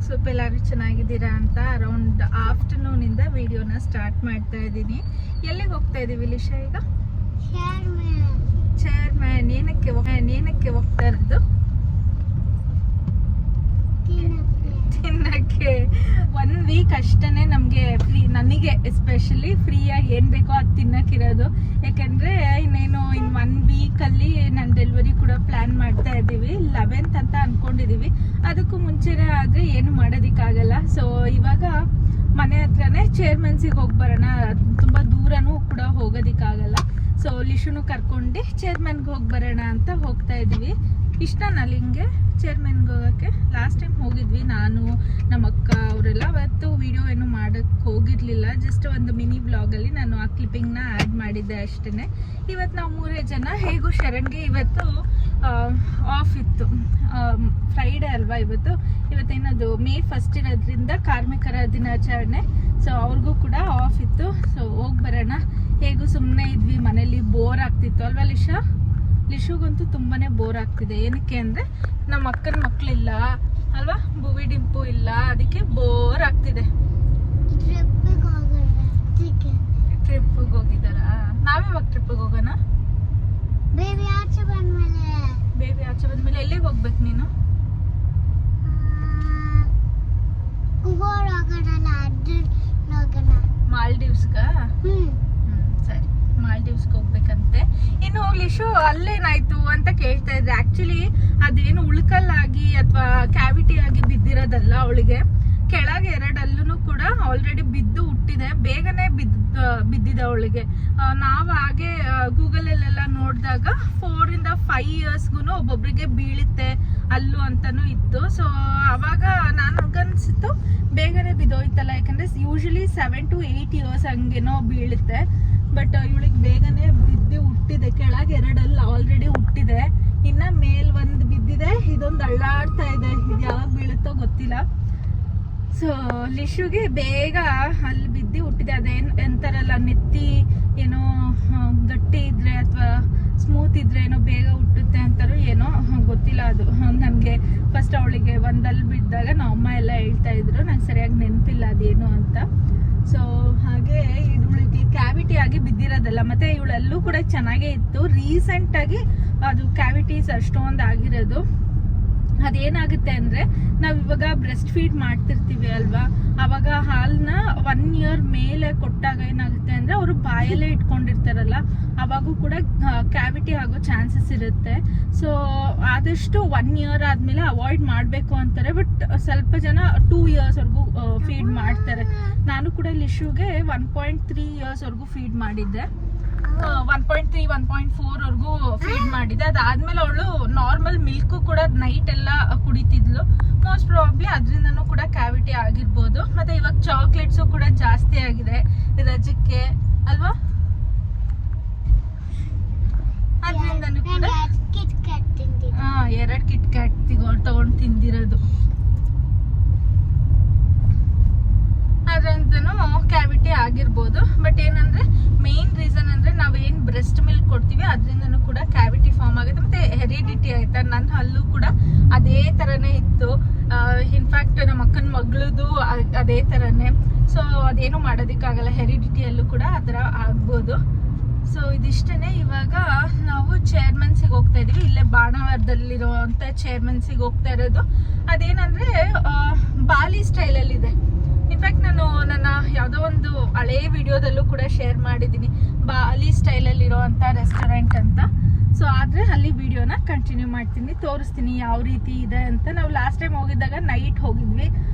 ಸ್ವಲ್ಪ ಎಲ್ಲರೂ ಚೆನ್ನಾಗಿದ್ದೀರಾ ಅಂತ ಅರೌಂಡ್ ಆಫ್ಟರ್ನೂನಿಂದ ವಿಡಿಯೋನ ಸ್ಟಾರ್ಟ್ ಮಾಡ್ತಾ ಇದ್ದೀನಿ. ಎಲ್ಲಿಗೆ ಹೋಗ್ತಾ ಇದ್ದೀವಿ ಲಿಶಾ ಈಗ? ಚೇರ್ಮನ್ ಏನಕ್ಕೆ ಹೋಗ್ತಾ ಇರೋದು? ತಿನ್ನಕ್ಕೆ. 1 ವೀಕ್ ಅಷ್ಟೇ ನಮಗೆ ಫ್ರೀ, ನನಗೆ ಎಸ್ಪೆಷಲಿ ಫ್ರೀಯಾಗಿ ಏನು ಬೇಕೋ ಅದು ತಿನ್ನಕ್ಕಿರೋದು. ಯಾಕಂದರೆ ಇನ್ನೇನು ಇನ್ನು 1 ವೀಕಲ್ಲಿ ನನ್ನ ಡೆಲಿವರಿ ಕೂಡ ಪ್ಲ್ಯಾನ್ ಮಾಡ್ತಾ ಇದ್ದೀವಿ. 11th ಅಂತ ಅಂದ್ಕೊಂಡಿದ್ದೀವಿ. ಅದಕ್ಕೂ ಮುಂಚೆನೇ ಆದರೆ ಏನು ಮಾಡೋದಕ್ಕಾಗಲ್ಲ. ಸೊ ಇವಾಗ ಮನೆ ಹತ್ರನೇ ಚೇರ್ಮನ್ಸಿಗೆ ಹೋಗಿ ಬರೋಣ, ತುಂಬ ದೂರನೂ ಕೂಡ ಹೋಗೋದಕ್ಕಾಗಲ್ಲ. ಸೊ ಲಿಶುನು ಕರ್ಕೊಂಡು ಚೇರ್ಮನ್ಗೆ ಹೋಗಿ ಬರೋಣ ಅಂತ ಹೋಗ್ತಾ ಇದ್ದೀವಿ. ಇಷ್ಟನಾ ನಿಂಗೆ ಚೇರ್ಮನ್ಗೆ ಹೋಗೋಕ್ಕೆ? ಲಾಸ್ಟ್ ಟೈಮ್ ಹೋಗಿದ್ವಿ ನಾನು, ನಮ್ಮ ಅಕ್ಕ ಅವರೆಲ್ಲ. ಅವತ್ತು ವಿಡಿಯೋ ಏನು ಮಾಡೋಕ್ಕೆ ಹೋಗಿರಲಿಲ್ಲ, ಜಸ್ಟ್ ಒಂದು ಮಿನಿ ವ್ಲಾಗಲ್ಲಿ ನಾನು ಆ ಕ್ಲಿಪ್ಪಿಂಗ್ನ ಆ್ಯಡ್ ಮಾಡಿದ್ದೆ ಅಷ್ಟೇ. ಇವತ್ತು ನಾವು 3 ಜನ. ಹೇಗೂ ಶರಣ್ಗೆ ಇವತ್ತು ಆಫ್ ಇತ್ತು, ಫ್ರೈಡೇ ಅಲ್ವಾ ಇವತ್ತೇನದು May 1 ಇರೋದ್ರಿಂದ ಕಾರ್ಮಿಕರ ದಿನಾಚರಣೆ. ಸೊ ಅವ್ರಿಗೂ ಕೂಡ ಆಫ್ ಇತ್ತು. ಸೊ ಹೋಗಿ ಬರೋಣ. ಹೇಗೂ ಸುಮ್ಮನೆ ಇದ್ವಿ ಮನೇಲಿ, ಬೋರ್ ಆಗ್ತಿತ್ತು ಅಲ್ವಾ ಲಿಶಾ? ಲಿಶುಗಂತೂ ತುಂಬಾನೇ ಬೋರ್ ಆಗ್ತಿದೆ. ಏನಕ್ಕೆ ಅಂದರೆ ನಮ್ಮ ಅಕ್ಕನ ಮಕ್ಕಳಿಲ್ಲ ಅಲ್ವಾ, ಭುವಿ ಡಿಂಪು ಇಲ್ಲ, ಅದಕ್ಕೆ ಬೋರ್ ಆಗ್ತಿದೆ. ಟ್ರಿಪ್ಪಿಗೆ ಹೋಗಿದ್ದಾರಾ? ನಾವ್ಯಾವಾಗ ಟ್ರಿಪ್ಪಿಗೆ ಹೋಗೋಣ? ಬೇಬಿ ಆಚೆ ಬಂದ್ಮೇಲೆ ಎಲ್ಲಿಗೆ ಹೋಗ್ಬೇಕು ನೀನು? ಮಾಲ್ಡೀವ್ಸ್ಗ? ಸರಿ, ಮಾಲ್ಡೀವ್ಸ್ಗೆ ಹೋಗ್ಬೇಕಂತೆ. ಇನ್ನು ಲಿಶು ಅಲ್ಲೇನಾಯ್ತು ಅಂತ ಕೇಳ್ತಾ ಇದ್ರೆ, ಆಕ್ಚುಲಿ ಅದೇನು ಉಳ್ಕಲ್ಲಾಗಿ ಅಥವಾ ಕ್ಯಾವಿಟಿ ಆಗಿ ಬಿದ್ದಿರೋದಲ್ಲ, ಅವಳಿಗೆ ಕೆಳಗೆ 2 ಅಲ್ಲೂ ಕೂಡ ಆಲ್ರೆಡಿ ಬಿದ್ದು ಹುಟ್ಟಿದೆ. ಬೇಗನೆ ಬಿದ್ದಿದೆ ಅವಳಿಗೆ. ನಾವು ಹಾಗೆ ಗೂಗಲಲ್ಲೆಲ್ಲ ನೋಡಿದಾಗ 4 ಇಂದ 5 ಇಯರ್ಸ್ಗೂ ಒಬ್ಬೊಬ್ರಿಗೆ ಬೀಳುತ್ತೆ ಅಲ್ಲು ಅಂತಾನು ಇತ್ತು. ಸೊ ಅವಾಗ ನನಗನ್ಸಿತ್ತು ಬೇಗನೆ ಬಿದ್ದೋಯ್ತಲ್ಲ, ಯಾಕಂದ್ರೆ ಯೂಶಲಿ 7 to 8 ಇಯರ್ಸ್ ಹಂಗೇನೋ ಬೀಳುತ್ತೆ. ಬಟ್ ಇವಳಿಗೆ ಬೇಗನೆ ಬಿದ್ದು ಹುಟ್ಟಿದೆ. ಕೆಳಗೆ 2 ಅಲ್ಲಿ ಆಲ್ರೆಡಿ ಹುಟ್ಟಿದೆ, ಇನ್ನ ಮೇಲ್ 1 ಬಿದ್ದಿದೆ, ಇದೊಂದು ಅಳ್ಳಾಡ್ತಾ ಇದೆ. ಇದು ಯಾವಾಗ ಬೀಳುತ್ತೋ ಗೊತ್ತಿಲ್ಲ. ಸೊ ಲಿಶುಗೆ ಬೇಗ ಅಲ್ಲಿ ಬಿದ್ದು ಹುಟ್ಟಿದೆ. ಅದೇನು ಎಂತಾರಲ್ಲ, ನೆತ್ತಿ ಏನೋ ಗಟ್ಟಿ ಇದ್ರೆ ಅಥವಾ ಸ್ಮೂತ್ ಇದ್ರೆ ಏನೋ ಬೇಗ ಹುಟ್ಟುತ್ತೆ ಅಂತಾರೋ ಏನೋ ಗೊತ್ತಿಲ್ಲ. ಅದು ನನಗೆ ಫಸ್ಟ್ ಅವಳಿಗೆ 1 ಅಲ್ಲಿ ಬಿದ್ದಾಗ ನಮ್ಮ ಅಮ್ಮ ಎಲ್ಲ ಹೇಳ್ತಾ ಇದ್ರು, ನಂಗೆ ಸರಿಯಾಗಿ ನೆನಪಿಲ್ಲ ಅದೇನು ಅಂತ. ಸೊ ಹಾಗೆ ಇವಳಿಗೆ ಕ್ಯಾವಿಟಿ ಆಗಿ ಬಿದ್ದಿರೋದಲ್ಲ, ಮತ್ತೆ ಇವಳಲ್ಲೂ ಕೂಡ ಚೆನ್ನಾಗೇ ಇತ್ತು. ರೀಸೆಂಟ್ ಆಗಿ ಅದು ಕ್ಯಾವಿಟೀಸ್ ಅಷ್ಟೊಂದು ಆಗಿರೋದು. ಅದೇನಾಗುತ್ತೆ ಅಂದ್ರೆ, ನಾವ್ ಇವಾಗ ಬ್ರೆಸ್ಟ್ ಫೀಡ್ ಮಾಡ್ತಿರ್ತೀವಿ ಅಲ್ವಾ, ಅವಾಗ ಹಾಲ್ನ 1 ಇಯರ್ ಮೇಲೆ ಕೊಟ್ಟಾಗ ಏನಾಗುತ್ತೆ ಅಂದ್ರೆ, ಅವರು ಬಾಯಲ್ಲೇ ಇಟ್ಕೊಂಡಿರ್ತಾರಲ್ಲ, ಅವಾಗೂ ಕೂಡ ಕ್ಯಾವಿಟಿ ಆಗೋ ಚಾನ್ಸಸ್ ಇರುತ್ತೆ. ಸೊ ಆದಷ್ಟು 1 ಇಯರ್ ಆದ್ಮೇಲೆ ಅವಾಯ್ಡ್ ಮಾಡ್ಬೇಕು ಅಂತಾರೆ. ಬಟ್ ಸ್ವಲ್ಪ ಜನ 2 ಇಯರ್ಸ್ ವರ್ಗೂ ಫೀಡ್ ಮಾಡ್ತಾರೆ. ನಾನು ಕೂಡ ಲಿಶುಗೆ 1.3 ಇಯರ್ಸ್ ವರ್ಗೂ ಫೀಡ್ ಮಾಡಿದ್ದೆ. 1.3 1.4 ವರ್ಗೂ ಫೀಡ್ ಮಾಡಿದ್ದೆ. ಅದಾದ್ಮೇಲೆ ಅವಳು ನಾರ್ಮಲ್ ಮಿಲ್ಕ್ ಕೂಡ ನೈಟ್ ಎಲ್ಲ ಕುಡಿತಿದ್ಲು. ಮೋಸ್ಟ್ ಪ್ರಾಬಬ್ಲಿ ಅದರಿಂದನೂ ಕೂಡ ಕ್ಯಾವಿಟಿ ಆಗಿರ್ಬೋದು. ಮತ್ತೆ ಇವಾಗ ಚಾಕ್ಲೇಟ್ಸು ಕೂಡ ಜಾಸ್ತಿ ಆಗಿದೆ ರಜಕ್ಕೆ ಅಲ್ವಾ, ಅದರಿಂದನೂ ಕೂಡ 2 ಕಿಟ್ ಕ್ಯಾಟ್ ತಗೊಂಡು ತಿಂದಿರೋದು. ಅದ್ರಂತನೂ ಕ್ಯಾವಿಟಿ ಆಗಿರ್ಬೋದು. ಬಟ್ ಏನಂದ್ರೆ ಮೇನ್ ರೀಸನ್ ಅಂದ್ರೆ ನಾವೇನ್ ಬ್ರೆಸ್ಟ್ ಮಿಲ್ಕ್ ಕೊಡ್ತೀವಿ ಅದರಿಂದನೂ ಕೂಡ ಕ್ಯಾವಿಟಿ ಫಾರ್ಮ್ ಆಗುತ್ತೆ. ಮತ್ತೆ ಹೆರಿಡಿಟಿ ಆಯ್ತಾ, ನನ್ನ ಹಲ್ಲು ಕೂಡ ಅದೇ ತರನೇ ಇತ್ತು. ಇನ್ಫ್ಯಾಕ್ಟ್ ನಮ್ಮ ಅಕ್ಕನ ಮಗಳದು ಅದೇ ತರನೇ. ಸೊ ಅದೇನು ಮಾಡೋದಕ್ಕಾಗಲ್ಲ, ಹೆರಿಡಿಟಿಯಲ್ಲೂ ಕೂಡ ಆ ಥರ ಆಗ್ಬೋದು. ಸೊ ಇದಿಷ್ಟೇ. ಇವಾಗ ನಾವು ಚೇರ್ಮನ್ಸಿಗೆ ಹೋಗ್ತಾ ಇದೀವಿ. ಇಲ್ಲೇ ಬಾಣಾವರದಲ್ಲಿರುವಂತ ಚೇರ್ಮನ್ಸಿಗೆ ಹೋಗ್ತಾ ಇರೋದು. ಅದೇನಂದ್ರೆ ಬಾಲಿ ಸ್ಟೈಲಲ್ಲಿದೆ. ಇನ್ಫ್ಯಾಕ್ಟ್ ನಾನು ನನ್ನ ಯಾವುದೋ ಒಂದು ಹಳೇ ವಿಡಿಯೋದಲ್ಲೂ ಕೂಡ ಶೇರ್ ಮಾಡಿದ್ದೀನಿ, ಬಾಲಿ ಸ್ಟೈಲಲ್ಲಿರೋ ಅಂಥ ರೆಸ್ಟೋರೆಂಟ್ ಅಂತ. ಸೊ ಆದರೆ ಅಲ್ಲಿ ವಿಡಿಯೋನ ಕಂಟಿನ್ಯೂ ಮಾಡ್ತೀನಿ, ತೋರಿಸ್ತೀನಿ ಯಾವ ರೀತಿ ಇದೆ ಅಂತ. ನಾವು ಲಾಸ್ಟ್ ಟೈಮ್ ಹೋಗಿದ್ದಾಗ ನೈಟ್ ಹೋಗಿದ್ವಿ,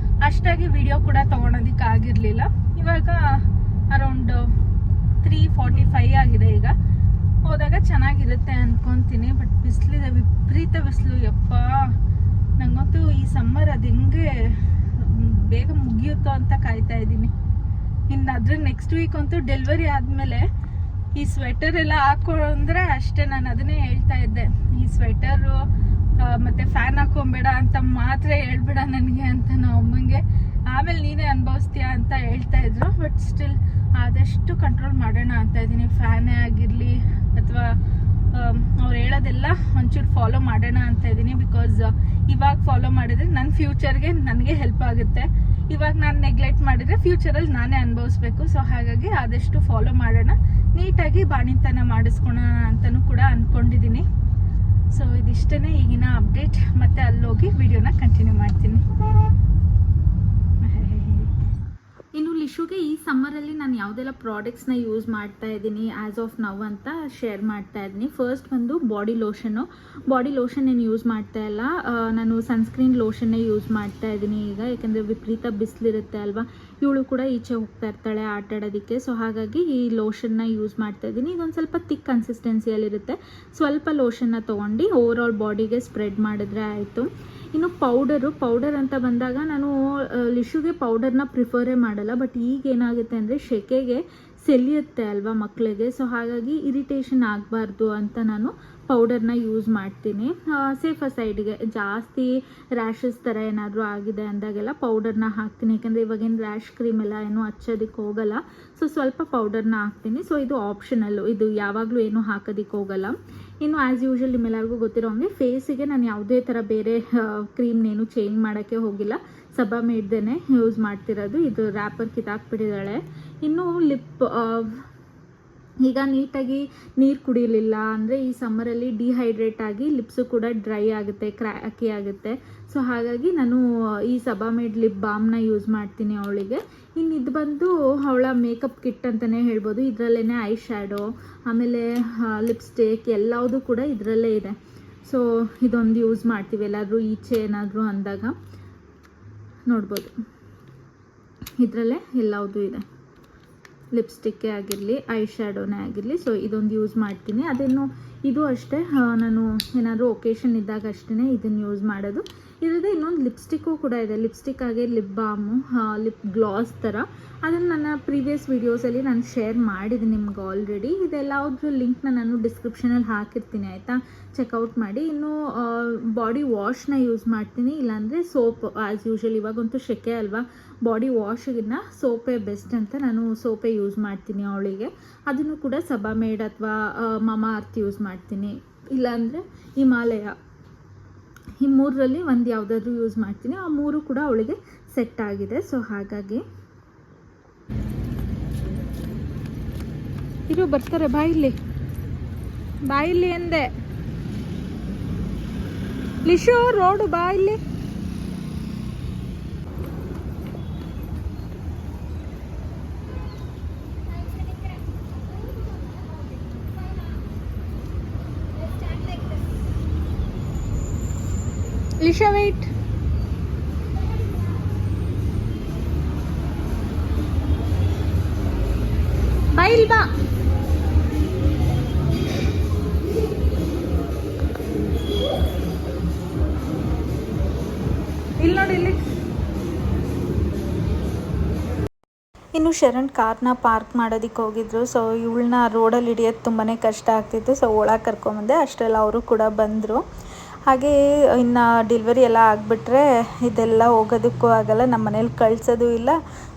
ಅಷ್ಟಾಗಿ ವಿಡಿಯೋ ಕೂಡ ತೊಗೊಳೋದಕ್ಕೆ ಆಗಿರಲಿಲ್ಲ. ಇವಾಗ ಅರೌಂಡ್ 3:45 ಆಗಿದೆ. ಈಗ ಹೋದಾಗ ಚೆನ್ನಾಗಿರುತ್ತೆ ಅಂದ್ಕೊತೀನಿ. ಬಟ್ ಬಿಸಿಲಿದೆ, ವಿಪರೀತ ಬಿಸಿಲು. ಯಪ್ಪ, ನಂಗಂತೂ ಈ ಸಮ್ಮರ್ ಅದು ಹೆಂಗೆ ಬೇಗ ಮುಗಿಯುತ್ತೋ ಅಂತ ಕಾಯ್ತಾ ಇದ್ದೀನಿ. ಇನ್ನು ಅದ್ರ ನೆಕ್ಸ್ಟ್ ವೀಕ್ ಅಂತೂ ಡೆಲಿವರಿ ಆದಮೇಲೆ ಈ ಸ್ವೆಟರ್ ಎಲ್ಲ ಹಾಕೊಂಡ್ರೆ ಅಷ್ಟೇ. ನಾನು ಅದನ್ನೇ ಹೇಳ್ತಾ ಇದ್ದೆ, ಈ ಸ್ವೆಟರು ಮತ್ತೆ ಫ್ಯಾನ್ ಹಾಕೊಂಬೇಡ ಅಂತ ಮಾತ್ರ ಹೇಳ್ಬೇಡ ನನಗೆ ಅಂತ ನಾವು ಅಮ್ಮಂಗೆ. ಆಮೇಲೆ ನೀನೇ ಅನುಭವಿಸ್ತೀಯ ಅಂತ ಹೇಳ್ತಾ ಇದ್ರು. ಬಟ್ ಸ್ಟಿಲ್ ಆದಷ್ಟು ಕಂಟ್ರೋಲ್ ಮಾಡೋಣ ಅಂತ ಇದ್ದೀನಿ. ಫ್ಯಾನೇ ಆಗಿರಲಿ ಅಥವಾ ಅವ್ರು ಹೇಳೋದೆಲ್ಲ ಒಂಚೂರು ಫಾಲೋ ಮಾಡೋಣ ಅಂತ ಇದ್ದೀನಿ. ಬಿಕಾಸ್ ಇವಾಗ ಫಾಲೋ ಮಾಡಿದ್ರೆ ನನ್ನ ಫ್ಯೂಚರ್ಗೆ ನನಗೆ ಹೆಲ್ಪ್ ಆಗುತ್ತೆ. ಇವಾಗ ನಾನು ನೆಗ್ಲೆಕ್ಟ್ ಮಾಡಿದರೆ ಫ್ಯೂಚರಲ್ಲಿ ನಾನೇ ಅನುಭವಿಸ್ಬೇಕು. ಸೊ ಹಾಗಾಗಿ ಆದಷ್ಟು ಫಾಲೋ ಮಾಡೋಣ, ನೀಟಾಗಿ ಬಾಣಿತನ ಮಾಡಿಸ್ಕೊಳೋಣ ಅಂತಲೂ ಕೂಡ ಅಂದ್ಕೊಂಡಿದ್ದೀನಿ. ಸೊ ಇದಿಷ್ಟೇ ಈಗಿನ ಅಪ್ಡೇಟ್. ಮತ್ತೆ ಅಲ್ಲೋಗಿ ವಿಡಿಯೋನ ಕಂಟಿನ್ಯೂ ಮಾಡ್ತೀನಿ. ಇನ್ನು ಲಿಶುಗೆ ಈ ಸಮ್ಮರಲ್ಲಿ ನಾನು ಯಾವುದೆಲ್ಲ ಪ್ರಾಡಕ್ಟ್ಸ್ನ ಯೂಸ್ ಮಾಡ್ತಾ ಇದ್ದೀನಿ ಆ್ಯಸ್ ಆಫ್ ನೌ ಅಂತ ಶೇರ್ ಮಾಡ್ತಾ ಇದ್ದೀನಿ. ಫಸ್ಟ್ ಬಂದು ಬಾಡಿ ಲೋಷನ್ ಏನು ಯೂಸ್ ಮಾಡ್ತಾ ಇಲ್ಲ, ನಾನು ಸನ್ಸ್ಕ್ರೀನ್ ಲೋಷನ್ನೇ ಯೂಸ್ ಮಾಡ್ತಾ ಇದ್ದೀನಿ ಈಗ. ಯಾಕೆಂದರೆ ವಿಪರೀತ ಬಿಸಿಲಿರುತ್ತೆ ಅಲ್ವಾ, ಇವಳು ಕೂಡ ಈಚೆ ಹೋಗ್ತಾ ಇರ್ತಾಳೆ ಆಟ ಆಡೋದಕ್ಕೆ. ಸೊ ಹಾಗಾಗಿ ಈ ಲೋಷನ್ನ ಯೂಸ್ ಮಾಡ್ತಾ ಇದ್ದೀನಿ. ಇದೊಂದು ಸ್ವಲ್ಪ ತಿಕ್ ಕನ್ಸಿಸ್ಟೆನ್ಸಿಯಲ್ಲಿರುತ್ತೆ. ಸ್ವಲ್ಪ ಲೋಷನ್ನ ತೊಗೊಂಡು ಓವರ್ ಆಲ್ ಬಾಡಿಗೆ ಸ್ಪ್ರೆಡ್ ಮಾಡಿದ್ರೆ ಆಯಿತು. ಇನ್ನು ಪೌಡರ್ ಅಂತ ಬಂದಾಗ ನಾನು ಲಿಶುಗೆ ಪೌಡರ್ನ ಪ್ರಿಫರೇ ಮಾಡಲ್ಲ. ಬಟ್ ಈಗ ಏನಾಗುತ್ತೆ ಅಂದರೆ ಸೆಕೆಗೆ ಸೆಲಿಯುತ್ತೆ ಅಲ್ವಾ ಮಕ್ಕಳಿಗೆ. ಸೊ ಹಾಗಾಗಿ ಇರಿಟೇಷನ್ ಆಗಬಾರ್ದು ಅಂತ ನಾನು ಪೌಡರ್ನ ಯೂಸ್ ಮಾಡ್ತೀನಿ. ಸೇಫರ್ ಸೈಡ್ಗೆ ಜಾಸ್ತಿ ರ್ಯಾಷಸ್ ಥರ ಏನಾದರೂ ಆಗಿದೆ ಅಂದಾಗೆಲ್ಲ ಪೌಡರ್ನ ಹಾಕ್ತೀನಿ. ಯಾಕೆಂದರೆ ಇವಾಗೇನು ರ್ಯಾಷ್ ಕ್ರೀಮ್ ಎಲ್ಲ ಏನೂ ಹಚ್ಚೋದಕ್ಕೆ ಹೋಗಲ್ಲ. ಸೊ ಸ್ವಲ್ಪ ಪೌಡರ್ನ ಹಾಕ್ತೀನಿ. ಸೊ ಇದು ಆಪ್ಷನಲ್ಲು, ಇದು ಯಾವಾಗಲೂ ಏನೂ ಹಾಕೋದಕ್ಕೆ ಹೋಗಲ್ಲ. ಇನ್ನು ಆ್ಯಸ್ ಯೂಶುವಲ್ ನಿಮ್ಮೆಲ್ಲರಿಗೂ ಗೊತ್ತಿರೋ ಹಂಗೆ ಫೇಸಿಗೆ ನಾನು ಯಾವುದೇ ಥರ ಬೇರೆ ಕ್ರೀಮ್ನೇನು ಚೇಂಜ್ ಮಾಡೋಕ್ಕೆ ಹೋಗಿಲ್ಲ. ಸಬಾಮೇಡ್ದೇ ಯೂಸ್ ಮಾಡ್ತಿರೋದು. ಇದು ರ್ಯಾಪರ್ ಕಿತ್ತಾಕ್ಬಿಟ್ಟಿದ್ದಾಳೆ. ಇನ್ನು ಈಗ ನೀಟಾಗಿ ನೀರು ಕುಡಿಲಿಲ್ಲ ಅಂದರೆ ಈ ಸಮ್ಮರಲ್ಲಿ ಡಿಹೈಡ್ರೇಟ್ ಆಗಿ ಲಿಪ್ಸು ಕೂಡ ಡ್ರೈ ಆಗುತ್ತೆ, ಕ್ರ್ಯಾಕಿ ಆಗುತ್ತೆ. ಸೊ ಹಾಗಾಗಿ ನಾನು ಈ ಸಬಾಮೇಡ್ ಲಿಪ್ ಬಾಮ್ನ ಯೂಸ್ ಮಾಡ್ತೀನಿ ಅವಳಿಗೆ. ಇನ್ನು ಇದು ಬಂದು ಅವಳ ಮೇಕಪ್ ಕಿಟ್ ಅಂತಲೇ ಹೇಳ್ಬೋದು. ಇದರಲ್ಲೇ ಐ ಶ್ಯಾಡೋ, ಆಮೇಲೆ ಲಿಪ್ಸ್ಟಿಕ್ ಎಲ್ಲವುದು ಕೂಡ ಇದರಲ್ಲೇ ಇದೆ. ಸೊ ಇದೊಂದು ಯೂಸ್ ಮಾಡ್ತೀವಿ ಎಲ್ಲಾದರೂ ಈಚೆ ಏನಾದರೂ ಅಂದಾಗ. ನೋಡ್ಬೋದು ಇದರಲ್ಲೇ ಎಲ್ಲವುದು ಇದೆ, ಲಿಪ್ಸ್ಟಿಕ್ಕೇ ಆಗಿರಲಿ, ಐ ಶ್ಯಾಡೋನೇ ಆಗಿರಲಿ. ಸೊ ಇದೊಂದು ಯೂಸ್ ಮಾಡ್ತೀನಿ. ಇದು ಅಷ್ಟೇ, ನಾನು ಏನಾದರೂ ಒಕೇಶನ್ ಇದ್ದಾಗ ಅಷ್ಟೇ ಇದನ್ನು ಯೂಸ್ ಮಾಡೋದು. ಇದರದ್ದು ಇನ್ನೊಂದು ಲಿಪ್ಸ್ಟಿಕ್ಕು ಕೂಡ ಇದೆ. ಲಿಪ್ಸ್ಟಿಕ್ ಆಗಿ ಲಿಪ್ ಬಾಮು, ಲಿಪ್ ಗ್ಲಾಸ್ ಥರ. ಅದನ್ನು ನನ್ನ ಪ್ರೀವಿಯಸ್ ವೀಡಿಯೋಸಲ್ಲಿ ನಾನು ಶೇರ್ ಮಾಡಿದ್ದೀನಿ ನಿಮ್ಗೆ ಆಲ್ರೆಡಿ. ಇದೆಲ್ಲದ್ರ ಲಿಂಕ್ನ ನಾನು ಡಿಸ್ಕ್ರಿಪ್ಷನಲ್ಲಿ ಹಾಕಿರ್ತೀನಿ, ಆಯಿತಾ, ಚೆಕ್ಔಟ್ ಮಾಡಿ. ಇನ್ನು ಬಾಡಿ ವಾಶ್ನ ಯೂಸ್ ಮಾಡ್ತೀನಿ, ಇಲ್ಲಾಂದರೆ ಸೋಪ್. ಆ್ಯಸ್ ಯೂಶುವಲ್ ಇವಾಗಂತೂ ಸೆಕೆ ಅಲ್ವಾ, ಬಾಡಿ ವಾಶ್ಗಿನ್ನ ಸೋಪೇ ಬೆಸ್ಟ್ ಅಂತ ನಾನು ಸೋಪೇ ಯೂಸ್ ಮಾಡ್ತೀನಿ ಅವಳಿಗೆ. ಅದನ್ನು ಕೂಡ ಸಬಾಮೇಡ್ ಅಥವಾ ಮಾಮಾ ಅರ್ತ್ ಯೂಸ್ ಮಾಡ್ತೀನಿ, ಇಲ್ಲಾಂದರೆ ಹಿಮಾಲಯ. ಈ ಮೂರರಲ್ಲಿ ಒಂದು ಯಾವುದಾದ್ರೂ ಯೂಸ್ ಮಾಡ್ತೀನಿ. ಆ ಮೂರು ಕೂಡ ಅವಳಿಗೆ ಸೆಟ್ ಆಗಿದೆ. ಸೊ ಹಾಗಾಗಿ ಇರು ಬರ್ತಾರೆ, ಬಾಯಿಲಿ ಎಂದೆ. ಲಿಶು ರೋಡು ಬಾಯಿಲಿ. Lisha, wait. Bye, Ilba. ಇಲ್ಲಿ ನೋಡಿ, ಇಲ್ಲಿ. ಇನ್ನು ಶರಣ್ ಕಾರ್ನ ಪಾರ್ಕ್ ಮಾಡೋದಕ್ಕೆ ಹೋಗಿದ್ರು. ಸೊ ಇವಳನ್ನ ರೋಡಲ್ಲಿ ಹಿಡಿಯೋದು ತುಂಬಾ ಕಷ್ಟ ಆಗ್ತಿತ್ತು. ಸೊ ಒಳಗೆ ಕರ್ಕೊಂಬಂದೆ. ಅಷ್ಟೆಲ್ಲ ಅವರು ಕೂಡ ಬಂದರು. ಹಾಗೆ ಇನ್ನು ಡೆಲಿವರಿ ಎಲ್ಲ ಆಗಿಬಿಟ್ರೆ ಇದೆಲ್ಲ ಹೋಗೋದಕ್ಕೂ ಆಗೋಲ್ಲ, ನಮ್ಮ ಮನೇಲಿ ಕಳಿಸೋದು ಇಲ್ಲ,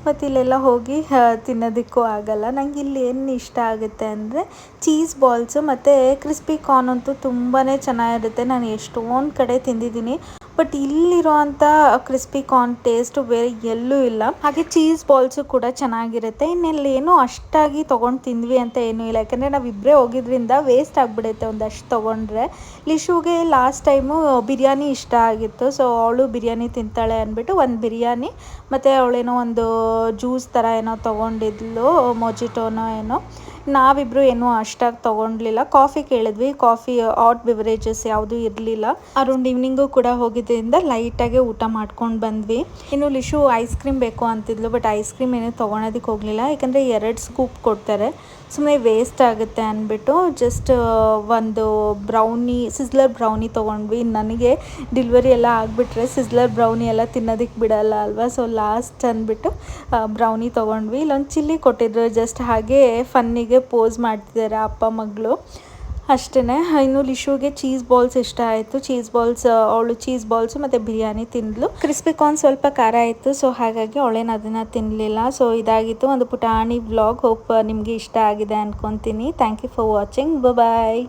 ಮತ್ತು ಇಲ್ಲೆಲ್ಲ ಹೋಗಿ ತಿನ್ನೋದಕ್ಕೂ ಆಗೋಲ್ಲ. ನಂಗೆ ಇಲ್ಲಿ ಏನು ಇಷ್ಟ ಆಗುತ್ತೆ ಅಂದರೆ ಚೀಸ್ ಬಾಲ್ಸು ಮತ್ತು ಕ್ರಿಸ್ಪಿ ಕಾರ್ನ್ ಅಂತೂ ತುಂಬಾ ಚೆನ್ನಾಗಿರುತ್ತೆ. ನಾನು ಎಷ್ಟೊಂದು ಕಡೆ ತಿಂದಿದ್ದೀನಿ, ಬಟ್ ಇಲ್ಲಿರೋ ಅಂಥ ಕ್ರಿಸ್ಪಿ ಕಾರ್ನ್ ಟೇಸ್ಟು ಬೇರೆ ಎಲ್ಲೂ ಇಲ್ಲ. ಹಾಗೆ ಚೀಸ್ ಬಾಲ್ಸು ಕೂಡ ಚೆನ್ನಾಗಿರುತ್ತೆ. ಇನ್ನೆಲ್ಲ ಏನೂ ಅಷ್ಟಾಗಿ ತೊಗೊಂಡು ತಿಂದ್ವಿ ಅಂತ ಏನೂ ಇಲ್ಲ, ಯಾಕಂದರೆ ನಾವಿಬ್ಬರೇ ಹೋಗಿದ್ರಿಂದ ವೇಸ್ಟ್ ಆಗಿಬಿಡುತ್ತೆ ಒಂದಷ್ಟು ತೊಗೊಂಡ್ರೆ. ಲಿಶುಗೆ ಲಾಸ್ಟ್ ಟೈಮು ಬಿರಿಯಾನಿ ಇಷ್ಟ ಆಗಿತ್ತು. ಸೊ ಅವಳು ಬಿರಿಯಾನಿ ತಿಂತಾಳೆ ಅಂದ್ಬಿಟ್ಟು ಒಂದು ಬಿರಿಯಾನಿ ಮತ್ತು ಅವಳೇನೋ ಒಂದು ಜ್ಯೂಸ್ ಥರ ಏನೋ ತೊಗೊಂಡಿದ್ಲು, ಮೊಜಿಟೋನೋ ಏನೋ. ನಾವಿಬ್ಬರು ಏನೂ ಅಷ್ಟಾಗಿ ತೊಗೊಂಡ್ಲಿಲ್ಲ. ಕಾಫಿ ಕೇಳಿದ್ವಿ, ಕಾಫಿ ಹಾಟ್ ಬಿವರೇಜಸ್ ಯಾವುದೂ ಇರಲಿಲ್ಲ. ಅರೌಂಡ್ ಈವ್ನಿಂಗು ಕೂಡ ಹೋಗಿದ್ದರಿಂದ ಲೈಟಾಗೆ ಊಟ ಮಾಡ್ಕೊಂಡು ಬಂದ್ವಿ. ಇನ್ನು ಲಿಶು ಐಸ್ ಕ್ರೀಮ್ ಬೇಕು ಅಂತಿದ್ಲು, ಬಟ್ ಐಸ್ ಕ್ರೀಮ್ ಏನೂ ತೊಗೊಳೋದಕ್ಕೆ ಹೋಗಲಿಲ್ಲ, ಯಾಕಂದರೆ 2 ಸ್ಕೂಪ್ ಕೊಡ್ತಾರೆ, ಸುಮ್ಮನೆ ವೇಸ್ಟ್ ಆಗುತ್ತೆ ಅಂದ್ಬಿಟ್ಟು ಜಸ್ಟ್ ಒಂದು ಸಿಸ್ಲರ್ ಬ್ರೌನಿ ತೊಗೊಂಡ್ವಿ. ನನಗೆ ಡೆಲಿವರಿ ಎಲ್ಲ ಆಗಿಬಿಟ್ರೆ ಸಿಸ್ಲರ್ ಬ್ರೌನಿ ಎಲ್ಲ ತಿನ್ನೋದಕ್ಕೆ ಬಿಡಲ್ಲ ಅಲ್ವಾ. ಸೊ ಲಾಸ್ಟ್ ಅಂದ್ಬಿಟ್ಟು ಬ್ರೌನಿ ತೊಗೊಂಡ್ವಿ. ಇಲ್ಲೊಂದು ಚಿಲ್ಲಿ ಕೊಟ್ಟಿದ್ರು, ಜಸ್ಟ್ ಹಾಗೆ ಫನ್ನಿಗೆ ಪೋಸ್ ಮಾಡ್ತಿದ್ದಾರೆ ಅಪ್ಪ ಮಗಳು ಅಷ್ಟೇ. ಇನ್ನು ಲಿಶುಗೆ ಚೀಸ್ ಬಾಲ್ಸ್ ಇಷ್ಟ ಆಯಿತು. ಅವಳು ಚೀಸ್ ಬಾಲ್ಸು ಮತ್ತು ಬಿರಿಯಾನಿ ತಿಂದಳು. ಕ್ರಿಸ್ಪಿ ಕಾರ್ನ್ ಸ್ವಲ್ಪ ಖಾರ ಆಯಿತು, ಸೊ ಹಾಗಾಗಿ ಅವಳೇನು ಅದನ್ನು ತಿನ್ನಲಿಲ್ಲ. ಸೊ ಇದಾಗಿತ್ತು ಒಂದು ಪುಟಾಣಿ ವ್ಲಾಗ್. ಹೋಪ್ ನಿಮಗೆ ಇಷ್ಟ ಆಗಿದೆ ಅಂದ್ಕೊತೀನಿ. Thank you for watching. Bye.